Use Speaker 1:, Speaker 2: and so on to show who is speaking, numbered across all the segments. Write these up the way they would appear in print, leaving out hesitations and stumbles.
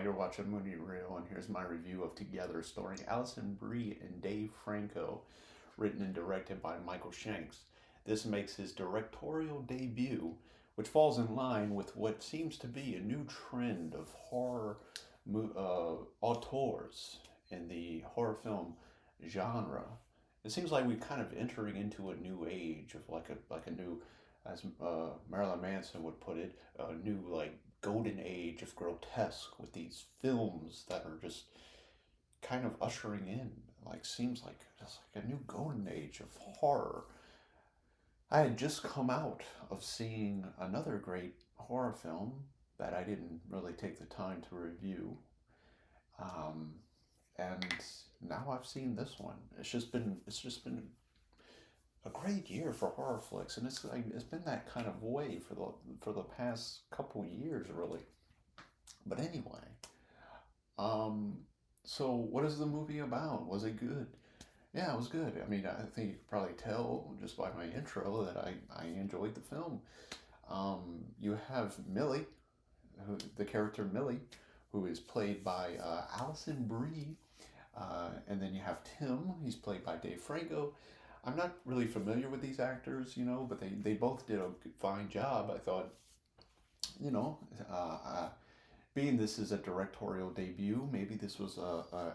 Speaker 1: Hi, you're watching Moody Reel, and here's my review of Together, starring Alison Brie and Dave Franco, written and directed by Michael Shanks. This makes his directorial debut, which falls in line with what seems to be a new trend of horror auteurs in the horror film genre. It seems like we're kind of entering into a new age of like a new, as Marilyn Manson would put it, a new like golden age of grotesque with these films that are just kind of ushering in like seems like just like a new golden age of horror. I had just come out of seeing another great horror film that I didn't really take the time to review. Um, and now I've seen this one. It's just been a great year for horror flicks, and it's been that kind of way for the past couple years, really. But anyway, um, so what is the movie about? Was it good? Yeah, it was good. I mean, I think you could probably tell just by my intro that I enjoyed the film. You have Millie, the character Millie, who is played by Alison Brie. And then you have Tim, he's played by Dave Franco. I'm not really familiar with these actors, but they both did a fine job. I thought, you know, uh, uh, being this is a directorial debut, maybe this was a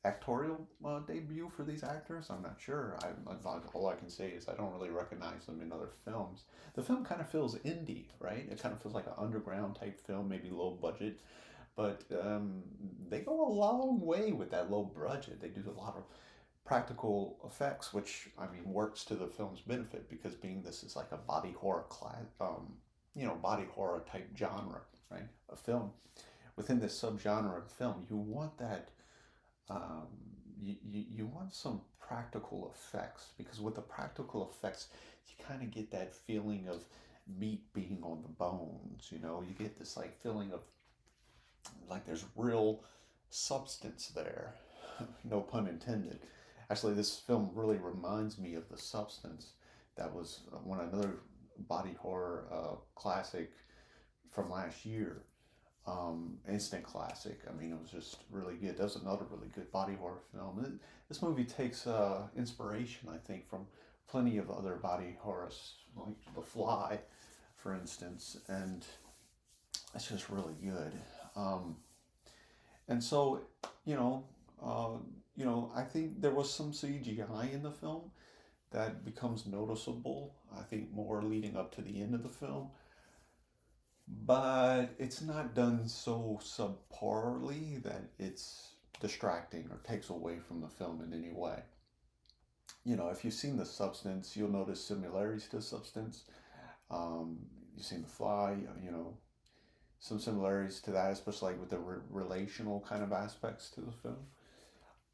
Speaker 1: actorial debut for these actors. I'm not sure. All I can say is I don't really recognize them in other films. The film kind of feels indie, right? It kind of feels like an underground type film, maybe low budget, but they go a long way with that low budget. They do a lot of practical effects, which I mean works to the film's benefit because being this is like a body horror body horror type genre, right? A film within this subgenre of film, you want that um, you want some practical effects because with the practical effects, you kind of get that feeling of meat being on the bones. You get this like feeling of like there's real substance there. No pun intended. Actually, this film really reminds me of The Substance. That was another body horror classic from last year. Instant classic. I mean, it was just really good. That was another really good body horror film. This movie takes inspiration, I think, from plenty of other body horrors, like The Fly, for instance, and it's just really good. Um, and so, you know, uh, I think there was some CGI in the film that becomes noticeable. I think more leading up to the end of the film, but it's not done so subparly that it's distracting or takes away from the film in any way. If you've seen The Substance, you'll notice similarities to Substance. Um, you've seen The Fly, some similarities to that, especially like with the relational kind of aspects to the film.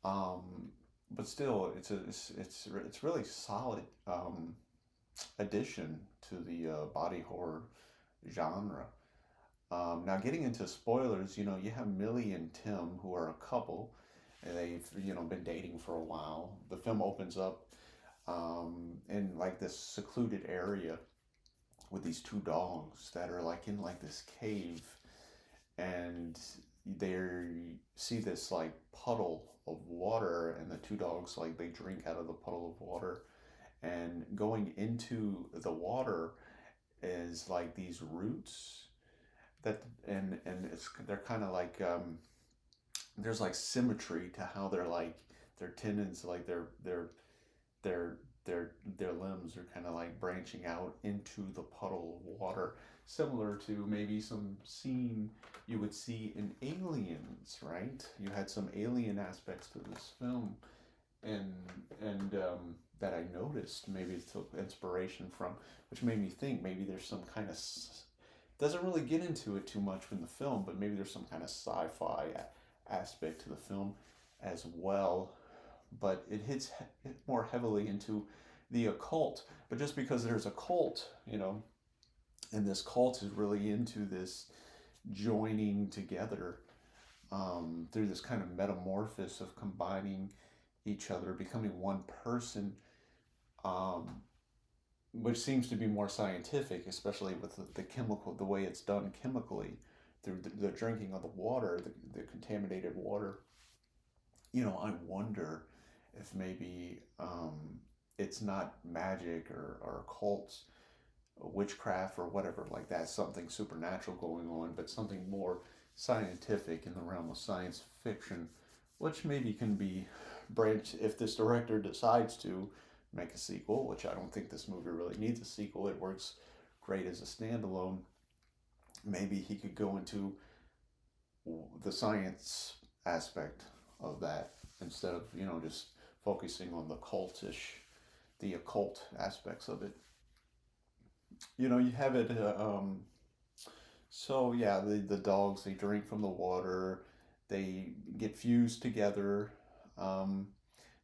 Speaker 1: Um, but still, it's really solid addition to the body horror genre. Now, getting into spoilers, you have Millie and Tim, who are a couple, and they've been dating for a while. The film opens up in like this secluded area with these two dogs that are like in like this cave, and they see this like puddle of water, and the two dogs like they drink out of the puddle of water, and going into the water is like these roots that and they're kind of like there's like symmetry to how they're like their tendons like their their limbs are kind of like branching out into the puddle of water, similar to maybe some scene you would see in Aliens, right? You had some alien aspects to this film, and and that I noticed maybe it took inspiration from, which made me think maybe there's some kind of doesn't really get into it too much in the film, but maybe there's some kind of sci-fi aspect to the film as well. But it hits more heavily into the occult. But just because there's a cult, and this cult is really into this joining together through this kind of metamorphosis of combining each other, becoming one person, um, which seems to be more scientific, especially with the chemical, the way it's done chemically, through the drinking of the water, the contaminated water. I wonder if maybe it's not magic or cults, witchcraft or whatever like that, something supernatural going on, but something more scientific in the realm of science fiction, which maybe can be branched if this director decides to make a sequel, which I don't think this movie really needs a sequel. It works great as a standalone. Maybe he could go into the science aspect of that instead of, just focusing on the occult aspects of it. You have it. So yeah, the dogs, they drink from the water, they get fused together. Um,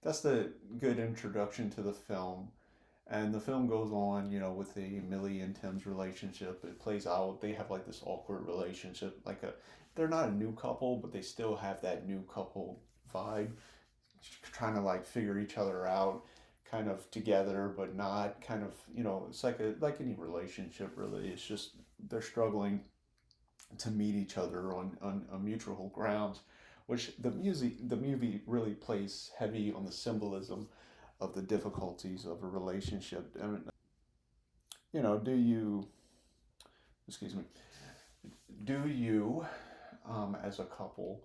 Speaker 1: that's the good introduction to the film. And the film goes on, with the Millie and Tim's relationship. It plays out. They have like this awkward relationship. They're not a new couple, but they still have that new couple vibe, trying to like figure each other out, kind of together, but not kind of, it's like any relationship really. It's just they're struggling to meet each other on mutual grounds, which the movie really plays heavy on the symbolism of the difficulties of a relationship. And do you, excuse me, do you, as a couple,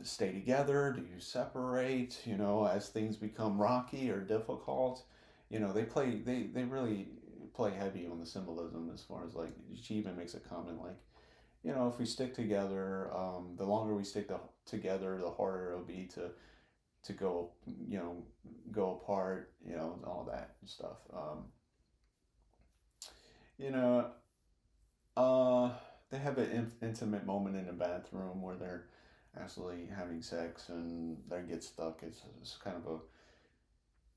Speaker 1: stay together? Do you separate? As things become rocky or difficult, they really play heavy on the symbolism as far as like she even makes a comment like, if we stick together, the longer we together, the harder it'll be to go, go apart, all that stuff. You know, uh, they have an intimate moment in the bathroom where they're actually having sex and they get stuck. It's kind of a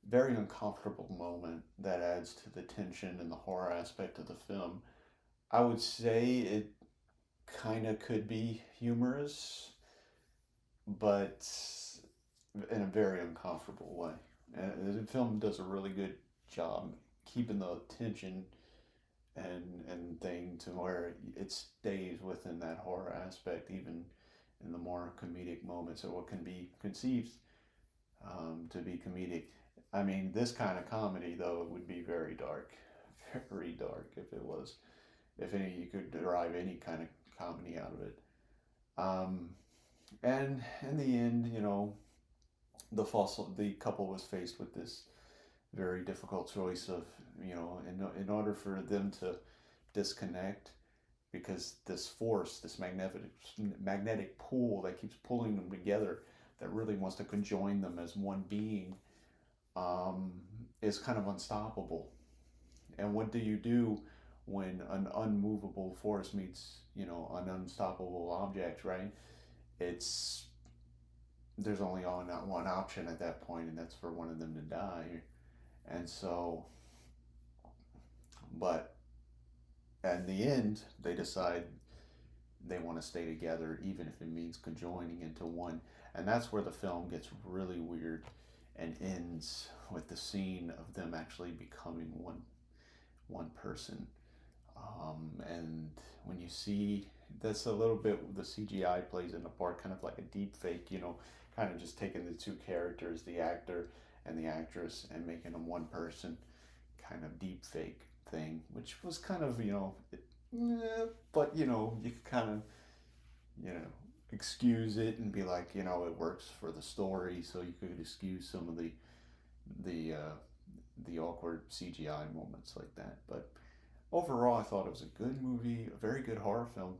Speaker 1: very uncomfortable moment that adds to the tension and the horror aspect of the film. I would say it kind of could be humorous, but in a very uncomfortable way. And the film does a really good job keeping the tension and thing to where it stays within that horror aspect, even in the more comedic moments of what can be conceived to be comedic. I mean, this kind of comedy though it would be very dark, very dark if it was. If any, you could derive any kind of comedy out of it. Um, and in the end, the couple was faced with this very difficult choice of, in order for them to disconnect, because this force, this magnetic pull that keeps pulling them together, that really wants to conjoin them as one being, um, is kind of unstoppable. And what do you do when an unmovable force meets, an unstoppable object, right? It's There's only not one option at that point, and that's for one of them to die. And so, but in the end, they decide they want to stay together, even if it means conjoining into one. And that's where the film gets really weird and ends with the scene of them actually becoming one person. And when you see that's a little bit the CGI plays in the part, kind of like a deep fake, kind of just taking the two characters, the actor and the actress, and making them one person, kind of deep fake thing, which was kind of, but you could kind of, you know, excuse it and be like, it works for the story, so you could excuse some of the the awkward CGI moments like that. But overall, I thought it was a good movie, a very good horror film.